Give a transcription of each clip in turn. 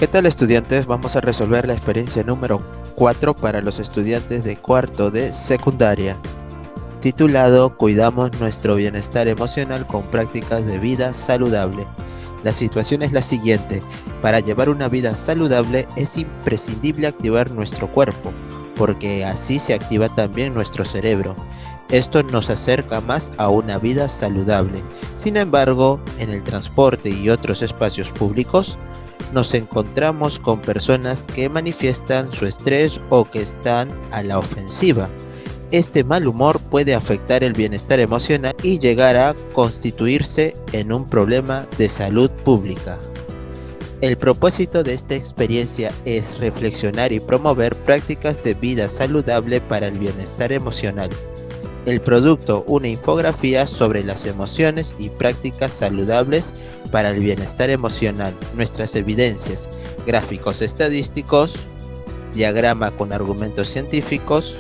¿Qué tal, estudiantes? Vamos a resolver la experiencia número 4 para los estudiantes de cuarto de secundaria, titulado Cuidamos nuestro bienestar emocional con prácticas de vida saludable. La situación es la siguiente: para llevar una vida saludable es imprescindible activar nuestro cuerpo, porque así se activa también nuestro cerebro. Esto nos acerca más a una vida saludable. Sin embargo, en el transporte y otros espacios públicos, nos encontramos con personas que manifiestan su estrés o que están a la ofensiva. Este mal humor puede afectar el bienestar emocional y llegar a constituirse en un problema de salud pública. El propósito de esta experiencia es reflexionar y promover prácticas de vida saludable para el bienestar emocional. El producto, una infografía sobre las emociones y prácticas saludables para el bienestar emocional, nuestras evidencias, gráficos estadísticos, diagrama con argumentos científicos,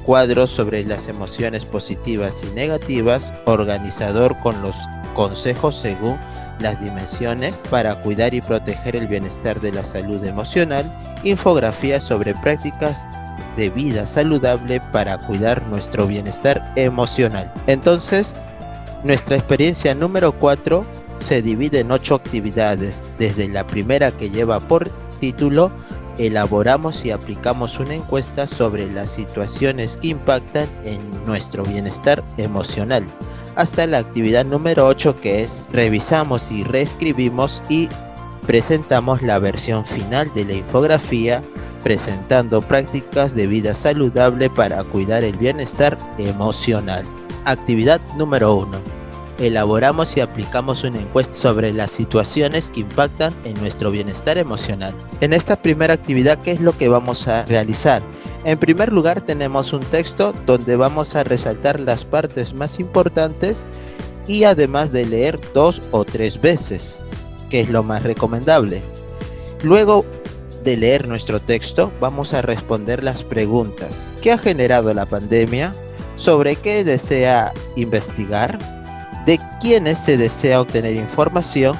cuadros sobre las emociones positivas y negativas, organizador con los consejos según las dimensiones para cuidar y proteger el bienestar de la salud emocional, infografía sobre prácticas de vida saludable para cuidar nuestro bienestar emocional. Entonces, nuestra experiencia número 4 se divide en 8 actividades, desde la primera, que lleva por título Elaboramos y aplicamos una encuesta sobre las situaciones que impactan en nuestro bienestar emocional, hasta la actividad número 8, que es Revisamos y reescribimos y presentamos la versión final de la infografía, presentando prácticas de vida saludable para cuidar el bienestar emocional. Actividad número 1. Elaboramos y aplicamos una encuesta sobre las situaciones que impactan en nuestro bienestar emocional. En esta primera actividad, ¿qué es lo que vamos a realizar? En primer lugar, tenemos un texto donde vamos a resaltar las partes más importantes y además de leer 2 o 3 veces, que es lo más recomendable. Luego de leer nuestro texto, vamos a responder las preguntas: ¿qué ha generado la pandemia? ¿Sobre qué desea investigar? ¿De quiénes se desea obtener información?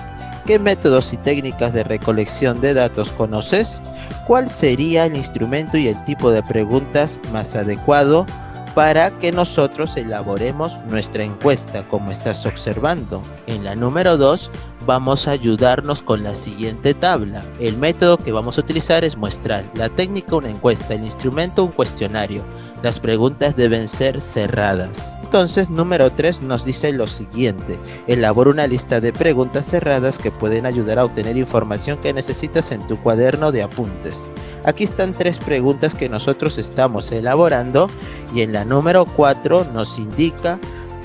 ¿Qué métodos y técnicas de recolección de datos conoces? ¿Cuál sería el instrumento y el tipo de preguntas más adecuado para que nosotros elaboremos nuestra encuesta, como estás observando? En la número 2 vamos a ayudarnos con la siguiente tabla. El método que vamos a utilizar es muestral, la técnica una encuesta, el instrumento un cuestionario. Las preguntas deben ser cerradas. Entonces, número 3 nos dice lo siguiente: elabora una lista de preguntas cerradas que pueden ayudar a obtener información que necesitas en tu cuaderno de apuntes. Aquí están 3 preguntas que nosotros estamos elaborando, y en la número 4 nos indica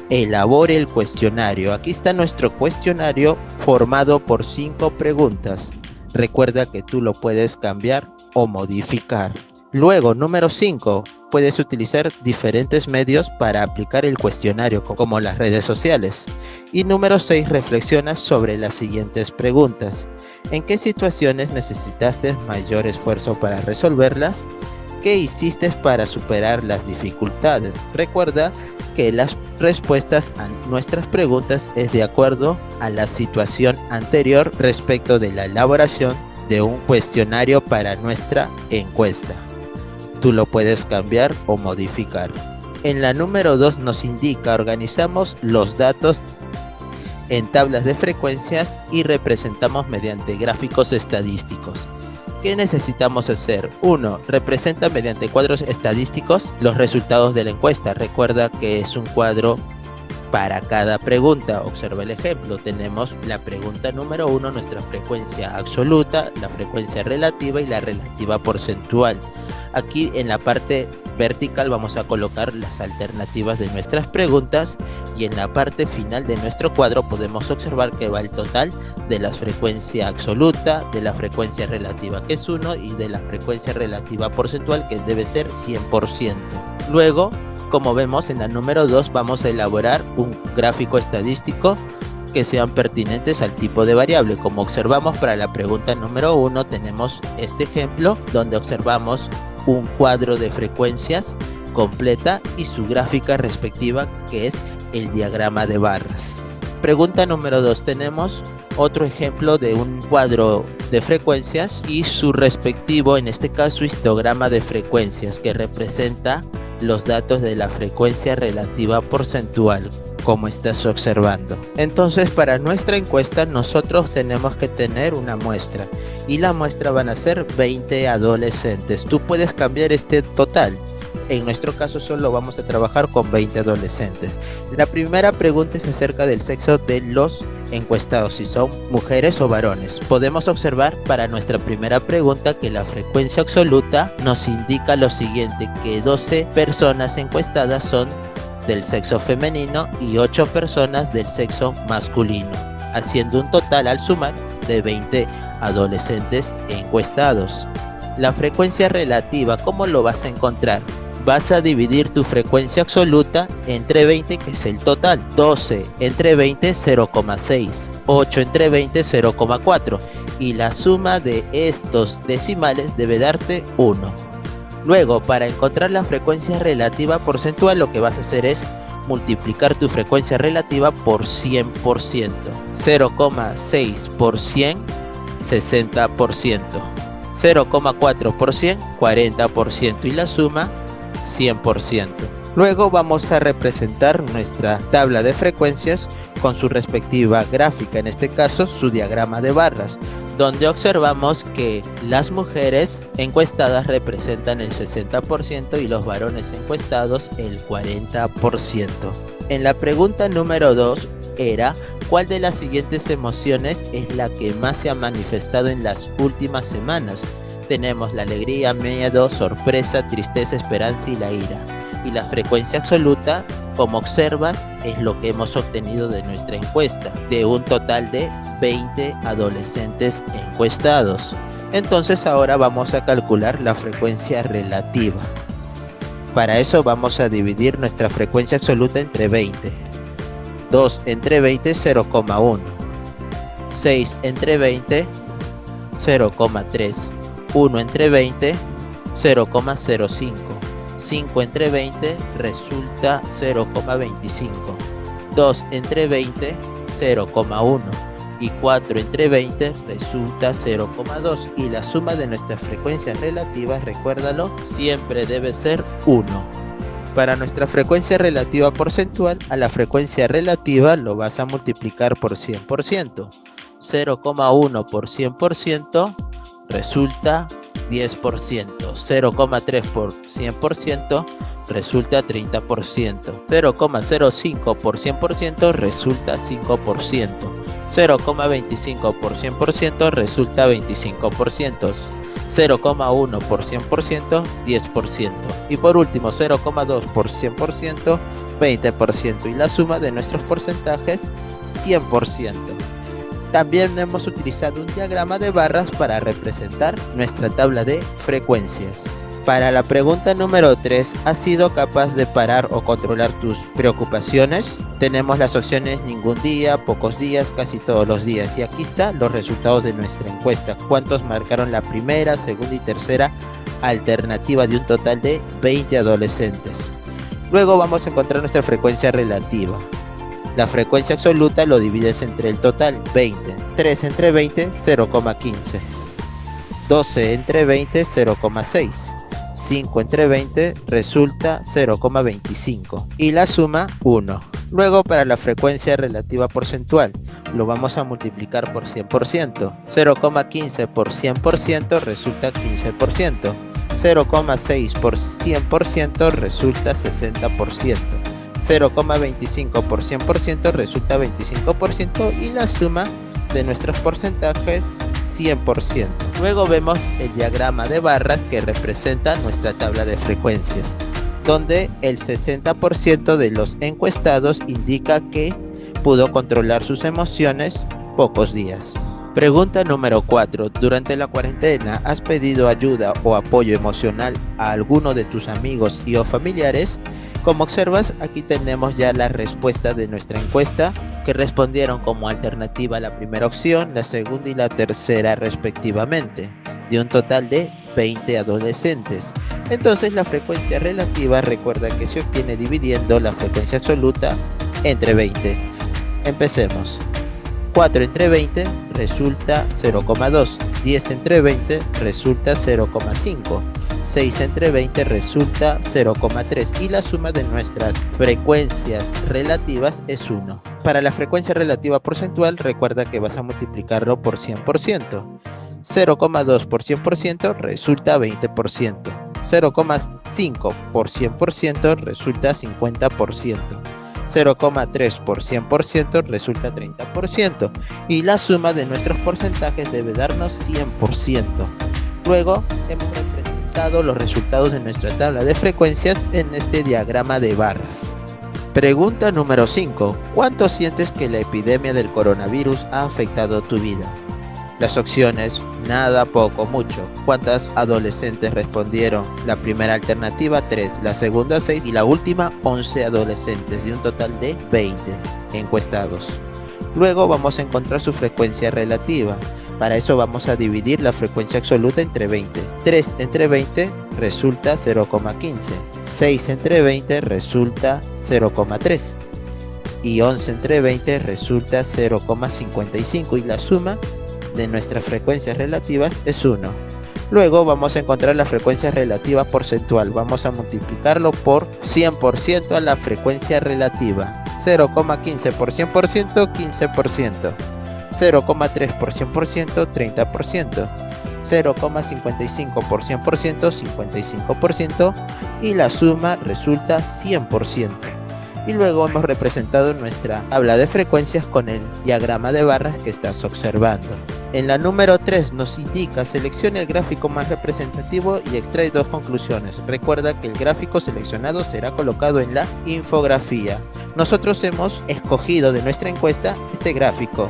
elabore el cuestionario. Aquí está nuestro cuestionario formado por 5 preguntas. Recuerda que tú lo puedes cambiar o modificar. Luego, número 5, puedes utilizar diferentes medios para aplicar el cuestionario, como las redes sociales. Y número 6, reflexiona sobre las siguientes preguntas: ¿en qué situaciones necesitaste mayor esfuerzo para resolverlas? ¿Qué hiciste para superar las dificultades? Recuerda que las respuestas a nuestras preguntas es de acuerdo a la situación anterior respecto de la elaboración de un cuestionario para nuestra encuesta. Tú lo puedes cambiar o modificar. En la número 2 nos indica: organizamos los datos en tablas de frecuencias y representamos mediante gráficos estadísticos. ¿Qué necesitamos hacer? 1. Representa mediante cuadros estadísticos los resultados de la encuesta. Recuerda que es un cuadro para cada pregunta. Observa el ejemplo. Tenemos la pregunta número 1, nuestra frecuencia absoluta, la frecuencia relativa y la relativa porcentual. Aquí en la parte vertical vamos a colocar las alternativas de nuestras preguntas, y en la parte final de nuestro cuadro podemos observar que va el total de la frecuencia absoluta, de la frecuencia relativa, que es 1, y de la frecuencia relativa porcentual, que debe ser 100%. Luego, como vemos en la número 2, vamos a elaborar un gráfico estadístico que sean pertinentes al tipo de variable. Como observamos para la pregunta número 1, tenemos este ejemplo donde observamos un cuadro de frecuencias completa y su gráfica respectiva, que es el diagrama de barras. Pregunta número 2, tenemos otro ejemplo de un cuadro de frecuencias y su respectivo, en este caso, histograma de frecuencias que representa los datos de la frecuencia relativa porcentual, como estás observando. Entonces, para nuestra encuesta nosotros tenemos que tener una muestra y la muestra van a ser 20 adolescentes. Tú puedes cambiar este total. En nuestro caso solo vamos a trabajar con 20 adolescentes. La primera pregunta es acerca del sexo de los encuestados, si son mujeres o varones. Podemos observar para nuestra primera pregunta que la frecuencia absoluta nos indica lo siguiente, que 12 personas encuestadas son del sexo femenino y 8 personas del sexo masculino, haciendo un total al sumar de 20 adolescentes encuestados. La frecuencia relativa, ¿cómo lo vas a encontrar? Vas a dividir tu frecuencia absoluta entre 20, que es el total, 12 entre 20, 0,6, 8 entre 20, 0,4, y la suma de estos decimales debe darte 1. Luego, para encontrar la frecuencia relativa porcentual, lo que vas a hacer es multiplicar tu frecuencia relativa por 100%. 0,6 por 100, 60%. 0,4 por 100, 40%, y la suma 100%. Luego vamos a representar nuestra tabla de frecuencias con su respectiva gráfica, en este caso su diagrama de barras, donde observamos que las mujeres encuestadas representan el 60% y los varones encuestados el 40%. En la pregunta número 2 era: ¿cuál de las siguientes emociones es la que más se ha manifestado en las últimas semanas? Tenemos la alegría, miedo, sorpresa, tristeza, esperanza y la ira. Y la frecuencia absoluta, como observas, es lo que hemos obtenido de nuestra encuesta, de un total de 20 adolescentes encuestados. Entonces ahora vamos a calcular la frecuencia relativa. Para eso vamos a dividir nuestra frecuencia absoluta entre 20. 2 entre 20, 0,1. 6 entre 20, 0,3. 1 entre 20, 0,05. 5 entre 20 resulta 0,25. 2 entre 20, 0,1. Y 4 entre 20 resulta 0,2. Y la suma de nuestras frecuencias relativas, recuérdalo, siempre debe ser 1. Para nuestra frecuencia relativa porcentual, a la frecuencia relativa lo vas a multiplicar por 100%. 0,1 por 100% resulta 10%. 0,3 por 100% resulta 30%. 0,05 por 100% resulta 5%. 0,25 por 100% resulta 25%. 0,1 por 100%, 10%. Y por último, 0,2 por 100%, 20%. Y la suma de nuestros porcentajes, 100%. También hemos utilizado un diagrama de barras para representar nuestra tabla de frecuencias. Para la pregunta número 3, ¿has sido capaz de parar o controlar tus preocupaciones? Tenemos las opciones ningún día, pocos días, casi todos los días. Y aquí están los resultados de nuestra encuesta. ¿Cuántos marcaron la primera, segunda y tercera alternativa de un total de 20 adolescentes? Luego vamos a encontrar nuestra frecuencia relativa. La frecuencia absoluta lo divides entre el total, 20. 3 entre 20, 0,15. 12 entre 20, 0,6. 5 entre 20 resulta 0,25. Y la suma, 1. Luego, para la frecuencia relativa porcentual, lo vamos a multiplicar por 100%. 0,15 por 100% resulta 15%. 0,6 por 100% resulta 60%. 0,25 por 100% resulta 25%. Y la suma de nuestros porcentajes, 100%. Luego vemos el diagrama de barras que representa nuestra tabla de frecuencias, donde el 60% de los encuestados indica que pudo controlar sus emociones pocos días. Pregunta número 4. ¿Durante la cuarentena has pedido ayuda o apoyo emocional a alguno de tus amigos y o familiares? Como observas, aquí tenemos ya la respuesta de nuestra encuesta, que respondieron como alternativa a la primera opción, la segunda y la tercera respectivamente, de un total de 20 adolescentes. Entonces la frecuencia relativa, recuerda que se obtiene dividiendo la frecuencia absoluta entre 20. Empecemos. 4 entre 20 resulta 0,2. 10 entre 20 resulta 0,5. 6 entre 20 resulta 0,3 y la suma de nuestras frecuencias relativas es 1. Para la frecuencia relativa porcentual, recuerda que vas a multiplicarlo por 100%. 0,2 por 100% resulta 20%. 0,5 por 100% resulta 50%. 0,3 por 100% resulta 30%. Y la suma de nuestros porcentajes debe darnos 100%. Luego hemos representado los resultados de nuestra tabla de frecuencias en este diagrama de barras. Pregunta número 5. ¿Cuánto sientes que la epidemia del coronavirus ha afectado tu vida? Las opciones: nada, poco, mucho. ¿Cuántas adolescentes respondieron? La primera alternativa 3, la segunda 6 y la última 11 adolescentes, de un total de 20 encuestados. Luego vamos a encontrar su frecuencia relativa. Para eso vamos a dividir la frecuencia absoluta entre 20. 3 entre 20 resulta 0,15. 6 entre 20 resulta 0,3. Y 11 entre 20 resulta 0,55. Y la suma de nuestras frecuencias relativas es 1. Luego vamos a encontrar la frecuencia relativa porcentual. Vamos a multiplicarlo por 100% a la frecuencia relativa. 0,15 por 100%, 15%. 0,3 por 100%, 30%. 0,55 por 100%, 55%. Y la suma resulta 100%. Y luego hemos representado nuestra tabla de frecuencias con el diagrama de barras que estás observando. En la número 3 nos indica: selecciona el gráfico más representativo y extrae dos conclusiones. Recuerda que el gráfico seleccionado será colocado en la infografía. Nosotros hemos escogido de nuestra encuesta este gráfico.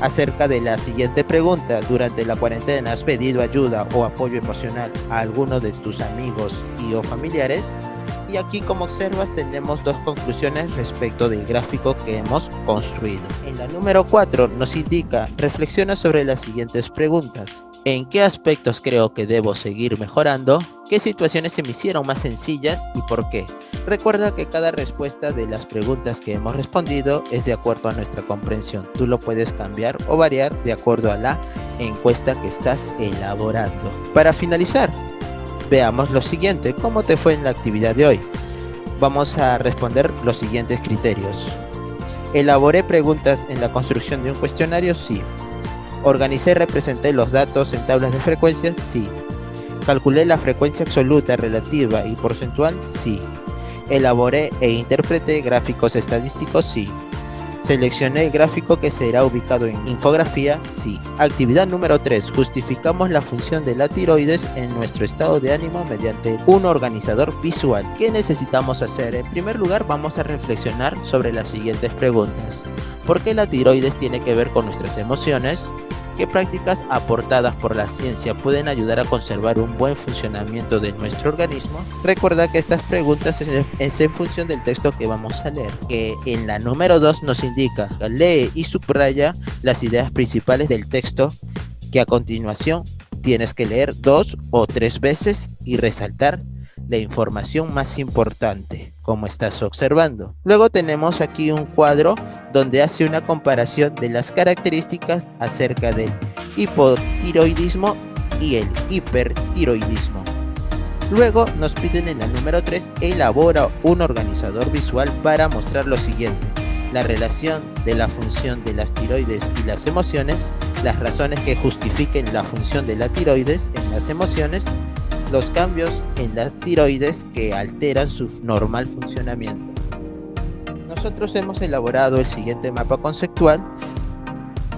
Acerca de la siguiente pregunta: durante la cuarentena, ¿has pedido ayuda o apoyo emocional a alguno de tus amigos y o familiares? Y aquí, como observas, tenemos dos conclusiones respecto del gráfico que hemos construido. En la número 4 nos indica: reflexiona sobre las siguientes preguntas. ¿En qué aspectos creo que debo seguir mejorando? ¿Qué situaciones se me hicieron más sencillas y por qué? Recuerda que cada respuesta de las preguntas que hemos respondido es de acuerdo a nuestra comprensión. Tú lo puedes cambiar o variar de acuerdo a la encuesta que estás elaborando. Para finalizar, veamos lo siguiente: ¿cómo te fue en la actividad de hoy? Vamos a responder los siguientes criterios. ¿Elaboré preguntas en la construcción de un cuestionario? Sí. ¿Organicé y representé los datos en tablas de frecuencias? Sí. ¿Calculé la frecuencia absoluta, relativa y porcentual? Sí. ¿Elaboré e interpreté gráficos estadísticos? Sí. ¿Seleccioné el gráfico que será ubicado en infografía? Sí. Actividad número 3. Justificamos la función de la tiroides en nuestro estado de ánimo mediante un organizador visual. ¿Qué necesitamos hacer? En primer lugar, vamos a reflexionar sobre las siguientes preguntas. ¿Por qué la tiroides tiene que ver con nuestras emociones? ¿Qué prácticas aportadas por la ciencia pueden ayudar a conservar un buen funcionamiento de nuestro organismo? Recuerda que estas preguntas es en función del texto que vamos a leer, que en la número 2 nos indica: lee y subraya las ideas principales del texto, que a continuación tienes que leer 2 o 3 veces y resaltar la información más importante, como estás observando. Luego tenemos aquí un cuadro donde hace una comparación de las características acerca del hipotiroidismo y el hipertiroidismo. Luego nos piden en la número 3: elabora un organizador visual para mostrar lo siguiente: la relación de la función de las tiroides y las emociones, las razones que justifiquen la función de la tiroides en las emociones, los cambios en las tiroides que alteran su normal funcionamiento. Nosotros hemos elaborado el siguiente mapa conceptual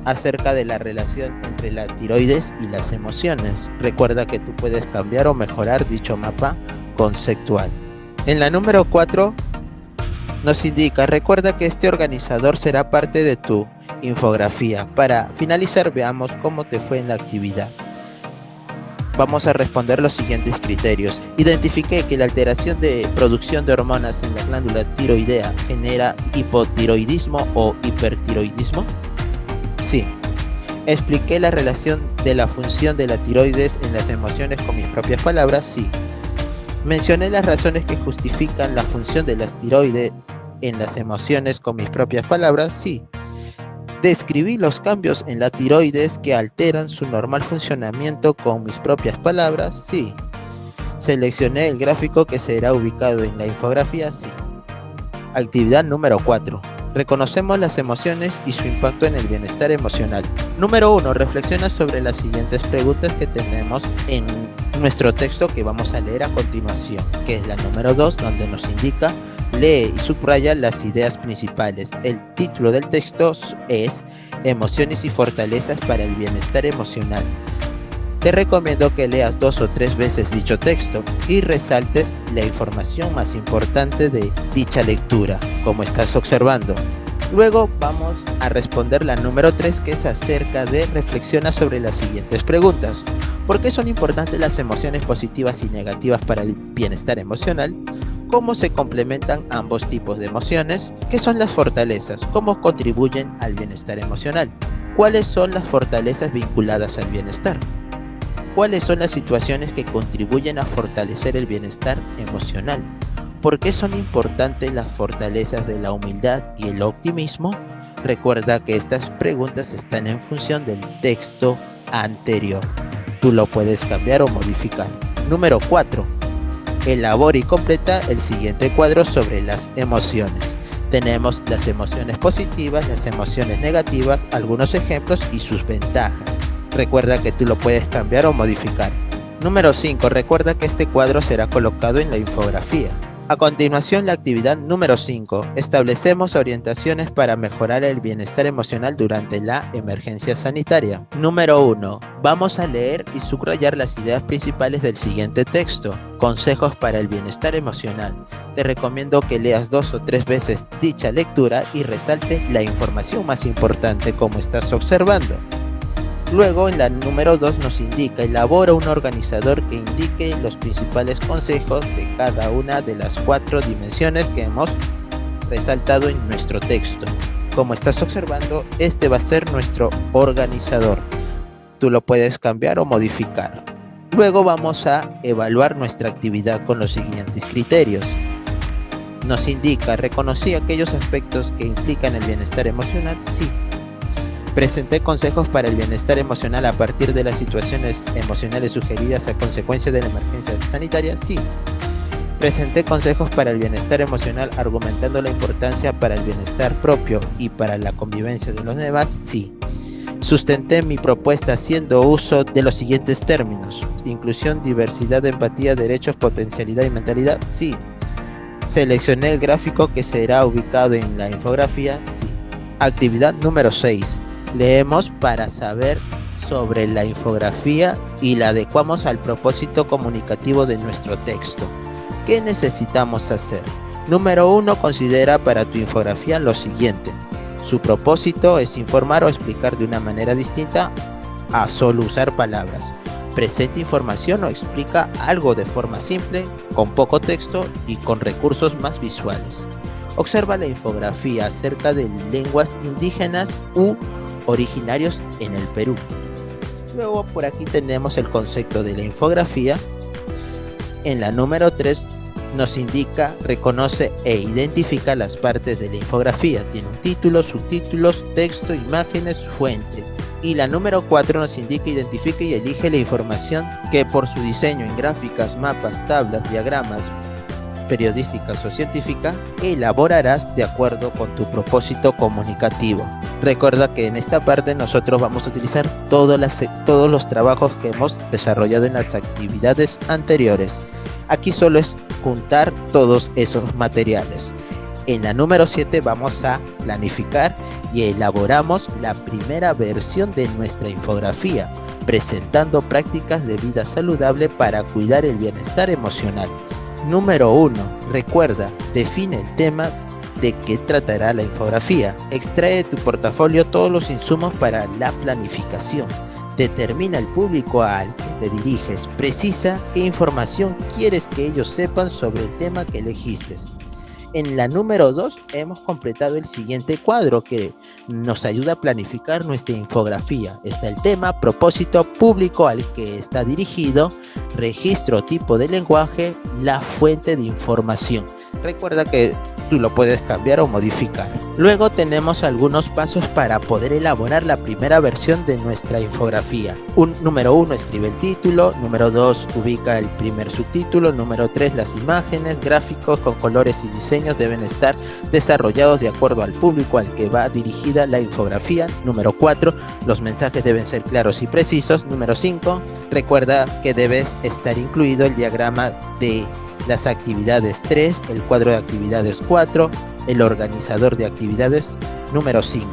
acerca de la relación entre la tiroides y las emociones. Recuerda que tú puedes cambiar o mejorar dicho mapa conceptual. En la número 4 nos indica: recuerda que este organizador será parte de tu infografía. Para finalizar, veamos cómo te fue en la actividad. Vamos a responder los siguientes criterios. Identifiqué que la alteración de producción de hormonas en la glándula tiroidea genera hipotiroidismo o hipertiroidismo. Sí. ¿Expliqué la relación de la función de la tiroides en las emociones con mis propias palabras? Sí. ¿Mencioné las razones que justifican la función de las tiroides en las emociones con mis propias palabras? Sí. Describí los cambios en la tiroides que alteran su normal funcionamiento con mis propias palabras, sí. Seleccioné el gráfico que será ubicado en la infografía, sí. Actividad número 4. Reconocemos las emociones y su impacto en el bienestar emocional. Número 1. Reflexiona sobre las siguientes preguntas que tenemos en nuestro texto que vamos a leer a continuación, que es la número 2, donde nos indica: lee y subraya las ideas principales. El título del texto es Emociones y fortalezas para el bienestar emocional. Te recomiendo que leas 2 o 3 veces dicho texto y resaltes la información más importante de dicha lectura, como estás observando. Luego vamos a responder la número 3, que es acerca de reflexiona sobre las siguientes preguntas. ¿Por qué son importantes las emociones positivas y negativas para el bienestar emocional? ¿Cómo se complementan ambos tipos de emociones? ¿Qué son las fortalezas? ¿Cómo contribuyen al bienestar emocional? ¿Cuáles son las fortalezas vinculadas al bienestar? ¿Cuáles son las situaciones que contribuyen a fortalecer el bienestar emocional? ¿Por qué son importantes las fortalezas de la humildad y el optimismo? Recuerda que estas preguntas están en función del texto anterior. Tú lo puedes cambiar o modificar. Número 4. Elabora y completa el siguiente cuadro sobre las emociones. Tenemos las emociones positivas, las emociones negativas, algunos ejemplos y sus ventajas. Recuerda que tú lo puedes cambiar o modificar. Número 5. Recuerda que este cuadro será colocado en la infografía. A continuación, la actividad número 5. Establecemos orientaciones para mejorar el bienestar emocional durante la emergencia sanitaria. Número 1. Vamos a leer y subrayar las ideas principales del siguiente texto. Consejos para el bienestar emocional. Te recomiendo que leas 2 o 3 veces dicha lectura y resalte la información más importante, como estás observando. Luego, en la número 2 nos indica: elabora un organizador que indique los principales consejos de cada una de las 4 dimensiones que hemos resaltado en nuestro texto. Como estás observando, este va a ser nuestro organizador. Tú lo puedes cambiar o modificar. Luego vamos a evaluar nuestra actividad con los siguientes criterios. Nos indica: reconocí aquellos aspectos que implican el bienestar emocional, sí. Presenté consejos para el bienestar emocional a partir de las situaciones emocionales sugeridas a consecuencia de la emergencia sanitaria, sí. Presenté consejos para el bienestar emocional argumentando la importancia para el bienestar propio y para la convivencia de los demás, sí. Sustenté mi propuesta haciendo uso de los siguientes términos: inclusión, diversidad, empatía, derechos, potencialidad y mentalidad, sí. Seleccioné el gráfico que será ubicado en la infografía, sí. Actividad número 6. Leemos para saber sobre la infografía y la adecuamos al propósito comunicativo de nuestro texto. ¿Qué necesitamos hacer? Número 1. Considera para tu infografía lo siguiente. Su propósito es informar o explicar de una manera distinta a solo usar palabras. Presenta información o explica algo de forma simple, con poco texto y con recursos más visuales. Observa la infografía acerca de lenguas indígenas u originarios en el Perú. Luego por aquí tenemos el concepto de la infografía. En la número 3 nos indica: reconoce e identifica las partes de la infografía. Tiene un título, subtítulos, texto, imágenes, fuente. Y la número 4 nos indica: identifica y elige la información que por su diseño en gráficas, mapas, tablas, diagramas, periodísticas o científica, elaborarás de acuerdo con tu propósito comunicativo. Recuerda que en esta parte nosotros vamos a utilizar todos los trabajos que hemos desarrollado en las actividades anteriores. Aquí solo es juntar todos esos materiales. En la número 7 vamos a planificar y elaboramos la primera versión de nuestra infografía, presentando prácticas de vida saludable para cuidar el bienestar emocional. Número 1. Recuerda, define el tema de qué tratará la infografía. Extrae de tu portafolio todos los insumos para la planificación. Determina el público al que te diriges. Precisa qué información quieres que ellos sepan sobre el tema que elegiste. En la número 2 hemos completado el siguiente cuadro que nos ayuda a planificar nuestra infografía. Está el tema, propósito, público al que está dirigido, registro, tipo de lenguaje, la fuente de información. Recuerda que tú lo puedes cambiar o modificar. Luego tenemos algunos pasos para poder elaborar la primera versión de nuestra infografía. Número 1, escribe el título. Número 2, ubica el primer subtítulo. Número 3, las imágenes, gráficos con colores y diseños deben estar desarrollados de acuerdo al público al que va dirigida la infografía. Número 4, los mensajes deben ser claros y precisos. Número 5, recuerda que debes estar incluido el diagrama de las actividades 3, el cuadro de actividades 4, el organizador de actividades número 5.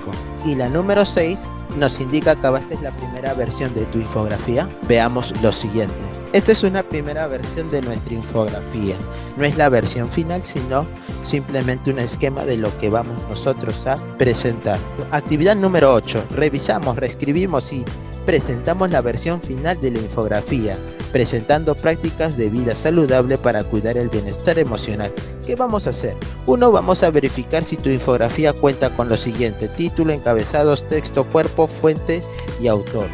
Y la número 6 nos indica que acabaste la primera versión de tu infografía. Veamos lo siguiente. Esta es una primera versión de nuestra infografía. No es la versión final, sino simplemente un esquema de lo que vamos nosotros a presentar. Actividad número 8. Revisamos, reescribimos y presentamos la versión final de la infografía, presentando prácticas de vida saludable para cuidar el bienestar emocional. ¿Qué vamos a hacer? 1. Vamos a verificar si tu infografía cuenta con lo siguiente: título, encabezados, texto, cuerpo, fuente y autor.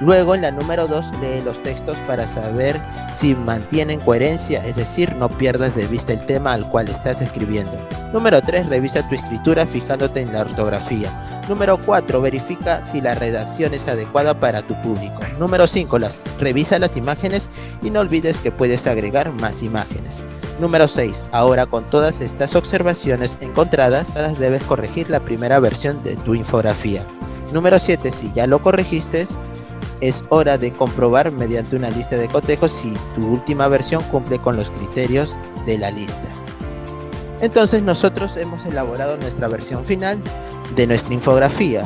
Luego, en la número 2, lee los textos para saber si mantienen coherencia, es decir, no pierdas de vista el tema al cual estás escribiendo. Número 3, revisa tu escritura fijándote en la ortografía. Número 4, verifica si la redacción es adecuada para tu público. Número 5, revisa las imágenes y no olvides que puedes agregar más imágenes. Número 6, ahora con todas estas observaciones encontradas, debes corregir la primera versión de tu infografía. Número 7, si ya lo corregiste, es hora de comprobar mediante una lista de cotejos si tu última versión cumple con los criterios de la lista. Entonces nosotros hemos elaborado nuestra versión final de nuestra infografía.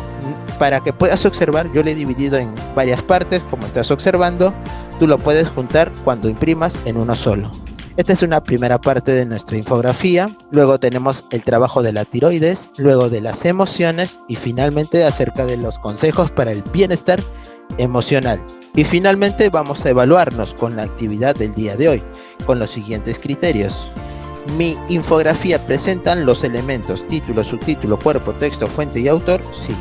Para que puedas observar, yo le he dividido en varias partes, como estás observando. Tú lo puedes juntar cuando imprimas en uno solo. Esta es una primera parte de nuestra infografía. Luego tenemos el trabajo de la tiroides, luego de las emociones y finalmente acerca de los consejos para el bienestar emocional. Y finalmente vamos a evaluarnos con la actividad del día de hoy, con los siguientes criterios. Mi infografía presentan los elementos título, subtítulo, cuerpo, texto, fuente y autor. Sí.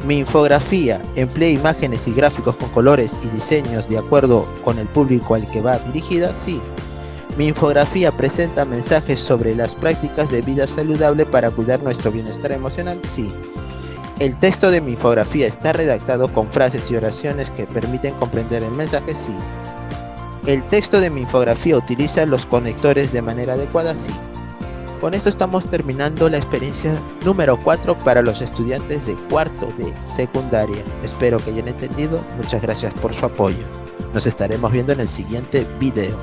Mi infografía emplea imágenes y gráficos con colores y diseños de acuerdo con el público al que va dirigida. Sí. Mi infografía presenta mensajes sobre las prácticas de vida saludable para cuidar nuestro bienestar emocional. Sí. El texto de mi infografía está redactado con frases y oraciones que permiten comprender el mensaje. Sí. El texto de mi infografía utiliza los conectores de manera adecuada. Sí. Con esto estamos terminando la experiencia número 4 para los estudiantes de cuarto de secundaria. Espero que hayan entendido. Muchas gracias por su apoyo. Nos estaremos viendo en el siguiente video.